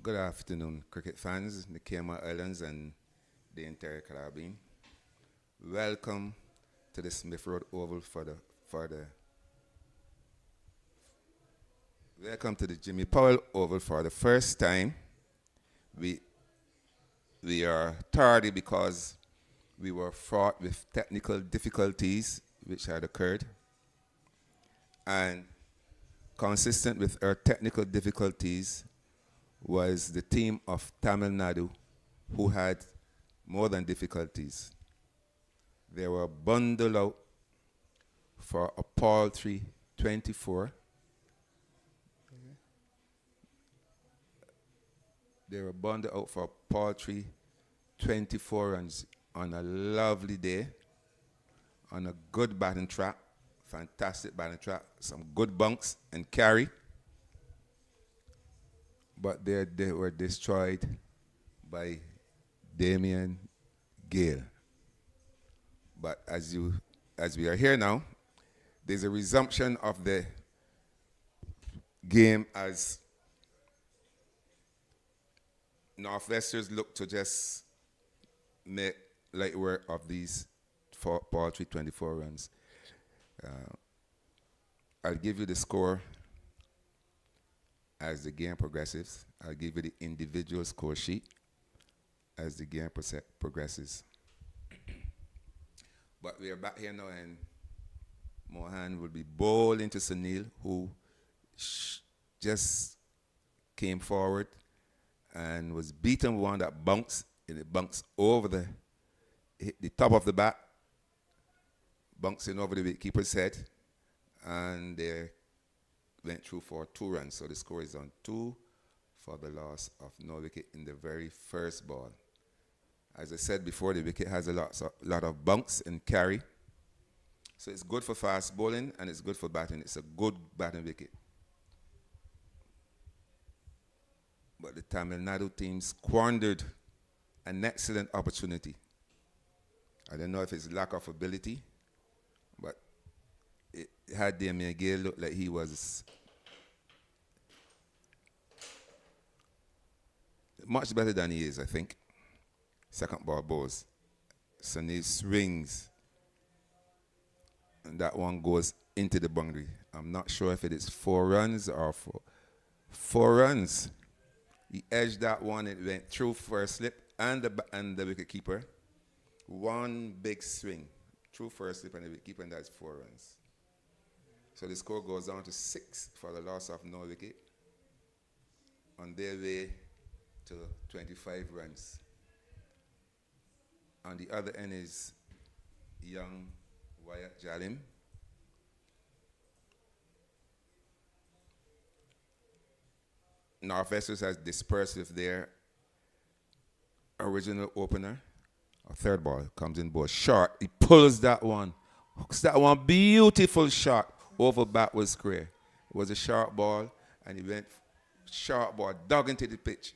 Good afternoon, cricket fans, the Cayman Islands, and the entire Caribbean. Welcome to the Smith Road Oval for the welcome to the Jimmy Powell Oval for the first time. We we are tardy because we were fraught with technical difficulties which had occurred, and consistent with our technical difficulties was the team of Tamilnadu who had more than difficulties. They were bundled out for a paltry 24. They were bundled out for a paltry 24 runs on a lovely day, on a good batting track, fantastic batting track, some good bunks and carry. But they were destroyed by Damien Gale. But as we are here now, there's a resumption of the game as Northwesters look to just make light work of these paltry 24 runs. I'll give you the score as the game progresses. I'll give you the individual score sheet as the game progresses. But we are back here now, and Mohan will be bowling to Sunil, who just came forward and was beaten with one that bounced, and it bounced over hit the top of the bat, bouncing over the wicketkeeper's head, and they went through for 2 runs. So the score is on 2 for the loss of no wicket in the very first ball. As I said before, the wicket has a lot of bunks and carry. So it's good for fast bowling and it's good for batting. It's a good batting wicket. But the Tamil Nadu team squandered an excellent opportunity. I don't know if it's lack of ability, but it had Damien Gale look like he was much better than he is, I think. Second ball bowls. Sunil swings, and that one goes into the boundary. I'm not sure if it is 4 runs or 4 runs. He edged that one, it went through for a slip and the wicket keeper. One big swing through for a slip and the wicket keeper, and that's 4 runs. So the score goes down to 6 for the loss of no wicket on their way to 25 runs. On the other end is young Wyatt Jalim. Northwesters has dispersed with their original opener. A third ball comes in board short. He pulls that one. Hooks that one. Beautiful shot over backwards square. It was a short ball, and he went short ball, dug into the pitch.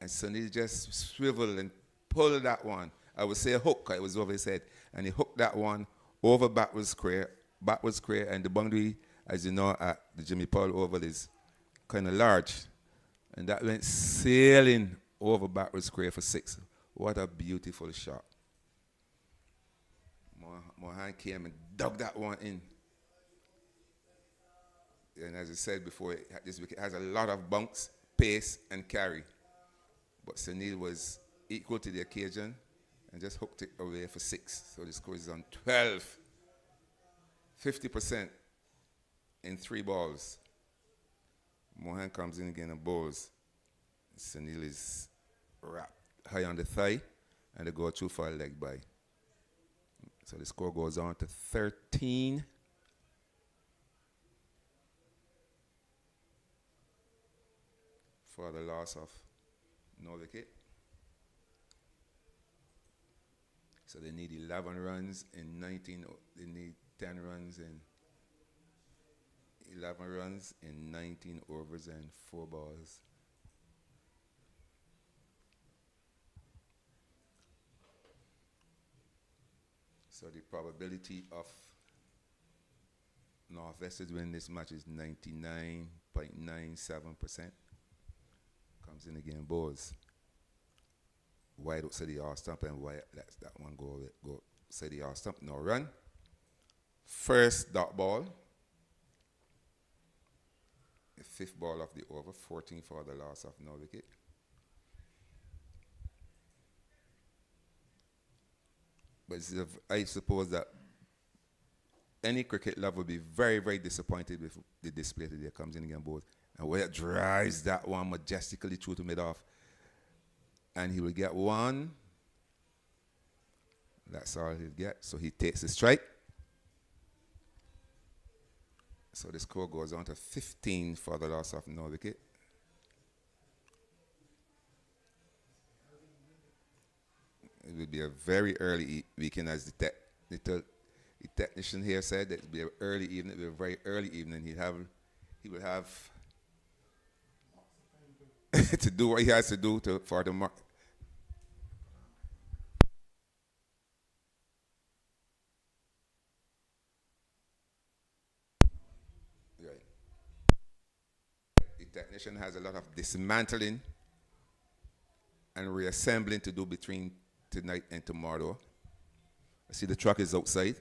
And Sunil just swiveled and pulled that one. I would say a hook, it was over his head. And he hooked that one over backwards square, and the boundary, as you know, at the Jimmy Powell Oval is kind of large. And that went sailing over backwards square for 6. What a beautiful shot. Mohan came and dug that one in. And as I said before, this wicket has a lot of bunks, pace, and carry. But Sunil was equal to the occasion and just hooked it away for 6. So the score is on 12. 50% in 3 balls. Mohan comes in again and bowls. Sunil is wrapped high on the thigh, and they go through for a leg by. So the score goes on to 13. For the loss of no wicket. So they need 11 runs in 19. They need 10 runs in 11 runs in 19 overs and 4 balls. So the probability of Northwestern winning this match is 99.97%. Comes in again, balls. Wide outside the yard stump and wide lets that one go outside the yard stump. No run. First dot ball. The fifth ball of the over. 14 for the loss of no wicket. But I suppose that any cricket lover will be very, very disappointed with the display today. Comes in again, balls. And where it drives that one majestically through to mid-off. And he will get one. That's all he'll get. So he takes the strike. So the score goes on to 15 for the loss of no wicket. It will be a very early weekend, as the technician here said. It will be an early evening. It will be a very early evening. He will have to do what he has to do for the mark. Right. The technician has a lot of dismantling and reassembling to do between tonight and tomorrow. I see the truck is outside.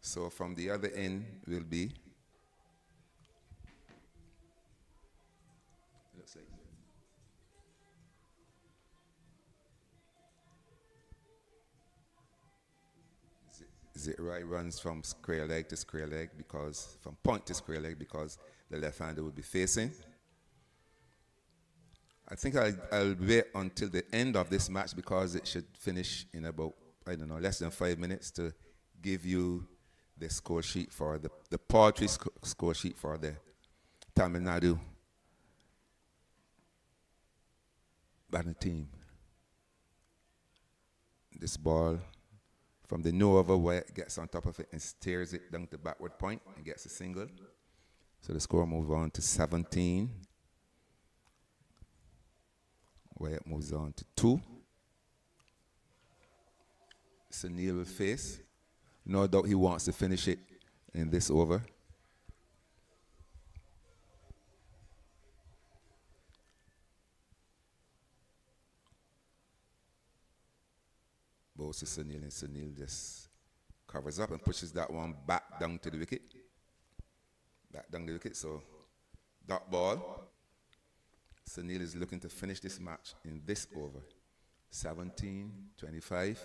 So from the other end will be. Looks like. Zitrai runs from square leg to square leg because, from point to square leg because the left-hander will be facing. I think I'll wait until the end of this match because it should finish in about, I don't know, less than 5 minutes to give you the score sheet for the poetry score sheet for the Tamilnadu batting team. This ball from the no over where it gets on top of it and steers it down to backward point and gets a single. So the score moves on to 17. Where it moves on to 2. Sunil will face. No doubt he wants to finish it in this over. Both to Sunil, and Sunil just covers up and pushes that one back down to the wicket. Back down the wicket, so dot ball. Sunil is looking to finish this match in this over. 17-25.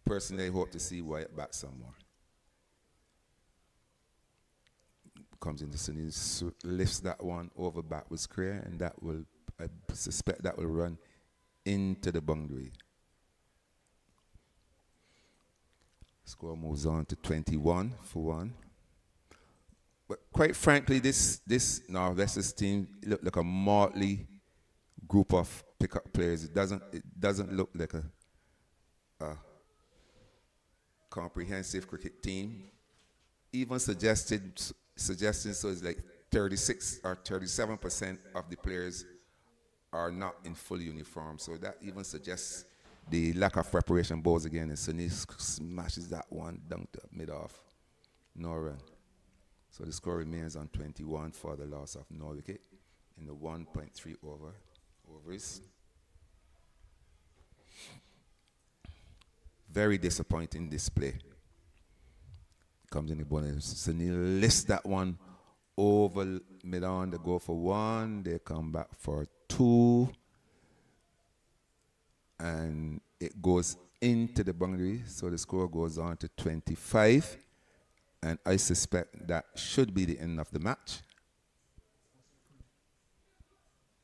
Personally, I hope to see Wyatt back some more. Comes into Sunil, lifts that one over backwards clear, and that will, I suspect that will run into the boundary. Score moves on to 21 for 1. But quite frankly, this Northwest's team look like a motley group of pickup players. It doesn't look like a comprehensive cricket team. Even suggesting so it's like 36 or 37% of the players are not in full uniform. So that even suggests the lack of preparation. Balls again, and Sunny smashes that one down to mid-off. No run. So the score remains on 21 for the loss of no wicket in the 1.3 overs. Very disappointing display. Comes in the bonus. Sunil lifts that one over mid-on. They go for 1. They come back for 2. And it goes into the boundary. So the score goes on to 25. And I suspect that should be the end of the match.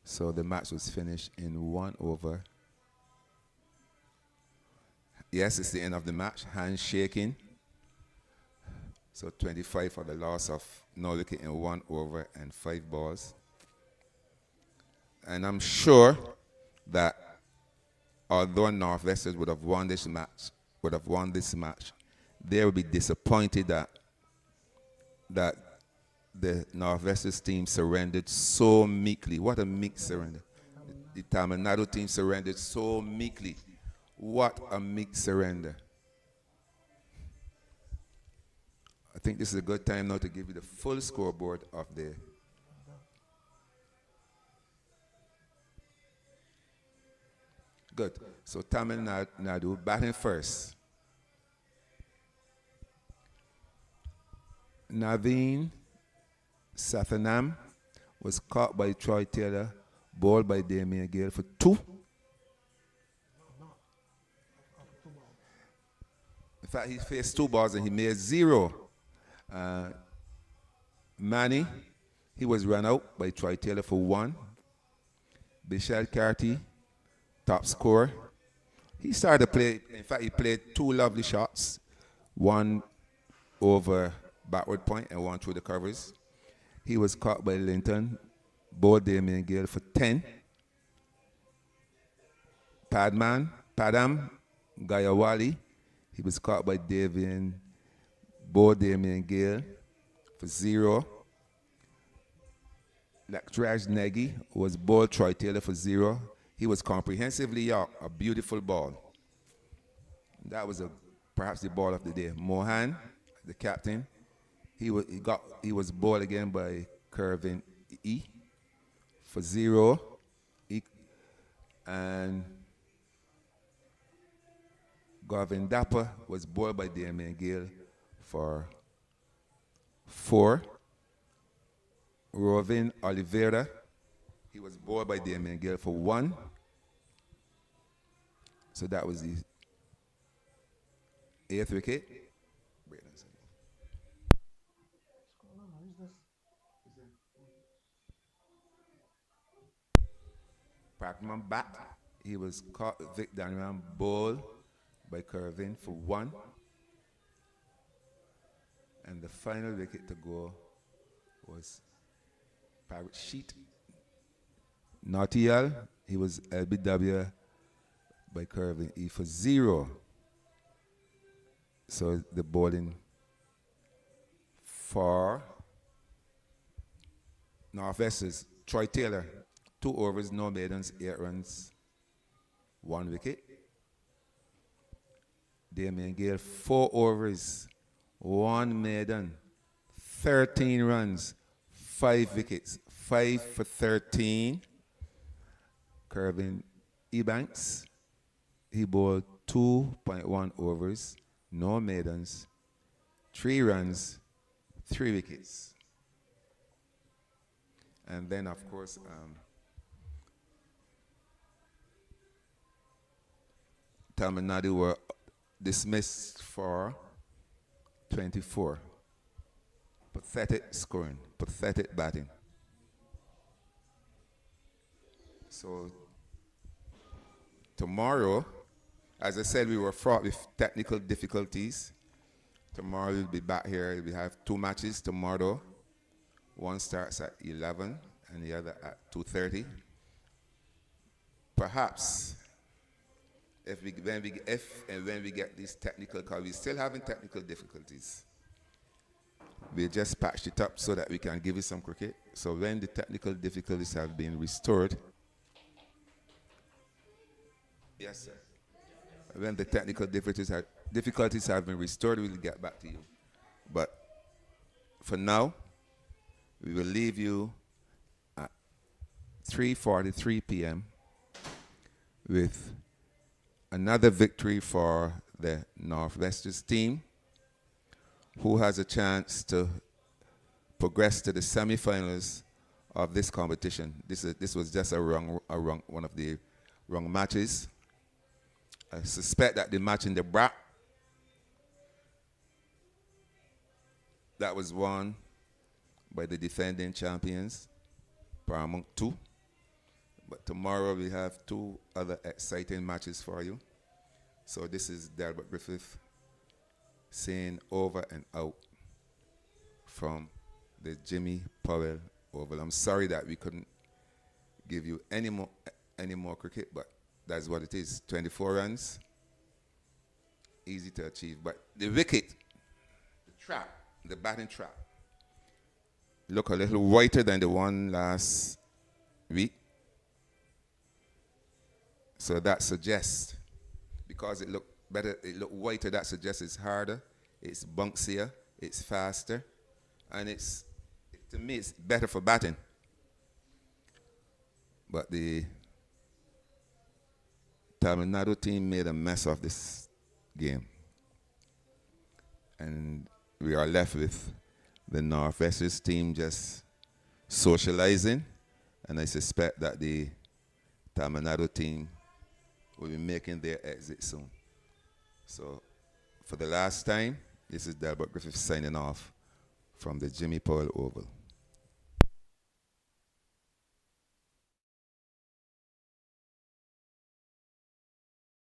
So the match was finished in 1 over. Yes, it's the end of the match. Hands shaking. So 25 for the loss of no wicket in 1 over and 5 balls. And I'm sure that although Northwestern would have won this match, they will be disappointed that the Northwestern team surrendered so meekly. What a meek surrender. The Tamilnadu team surrendered so meekly. What a meek surrender. I think this is a good time now to give you the full scoreboard of the. Good. So Tamilnadu batting first. Naveen Sathanam was caught by Troy Taylor, bowled by Damien Gale for 2. In fact, he faced 2 balls and he made 0. Manny, he was run out by Troy Taylor for 1. Bishal Carty, top scorer. He started to play, in fact, he played 2 lovely shots. 1 over backward point and 1 through the covers. He was caught by Linton, bowled Damien Gale for 10. Padam Gayawali, he was caught by bowled Damien Gale for 0. Laktraj Negi was bowled Troy Taylor for 0. He was comprehensively out, a beautiful ball. That was perhaps the ball of the day. Mohan, the captain, he was bowled again by Kervin E for 0. And Garvin Dapper was bowled by Damien Gale for 4. Rovin Oliveira, he was bowled by Damien Gale for 1. So that was the 8th wicket. Parkman bat, he was caught. Vic Daniel bowled by Kervin for 1. And the final wicket to go was Parrot Sheet. Nautial, he was LBW by Kervin E for 0. So the bowling for Northwest is Troy Taylor, 2 overs, no maidens, 8 runs, 1 wicket. Damien Gale, 4 overs, 1 maiden, 13 runs, 5 wickets, 5 for 13. Kervin Ebanks, he bowled 2.1 overs, no maidens, 3 runs, 3 wickets. And then, of course, Tamilnadu were dismissed for 24. Pathetic scoring, pathetic batting. So tomorrow, as I said, we were fraught with technical difficulties. Tomorrow we'll be back here. We have 2 matches tomorrow. One starts at 11 and the other at 2:30. Perhaps when we get these technical, because we're still having technical difficulties, we just patched it up so that we can give you some cricket. So when the technical difficulties have been restored, yes, sir. When the technical difficulties have been restored, we'll get back to you. But for now, we will leave you at 3:43 p.m. with another victory for the Northwesters team, who has a chance to progress to the semifinals of this competition. This was just one of the wrong matches. I suspect that the match in the BRAC that was won by the defending champions, Paramount 2. But tomorrow we have 2 other exciting matches for you. So this is Delbert Griffith saying over and out from the Jimmy Powell Oval. I'm sorry that we couldn't give you any more cricket, but that's what it is. 24 runs, easy to achieve. But the wicket, the trap, the batting trap, look a little whiter than the one last week. So that suggests, because it looked better, it looked whiter, that suggests it's harder, it's bouncier, It's faster, and to me it's better for batting. But the Tamilnadu team made a mess of this game, and we are left with the Northwest's team just socializing, and I suspect that the Tamilnadu team will be making their exit soon. So, for the last time, this is Delbert Griffith signing off from the Jimmy Pearl Oval.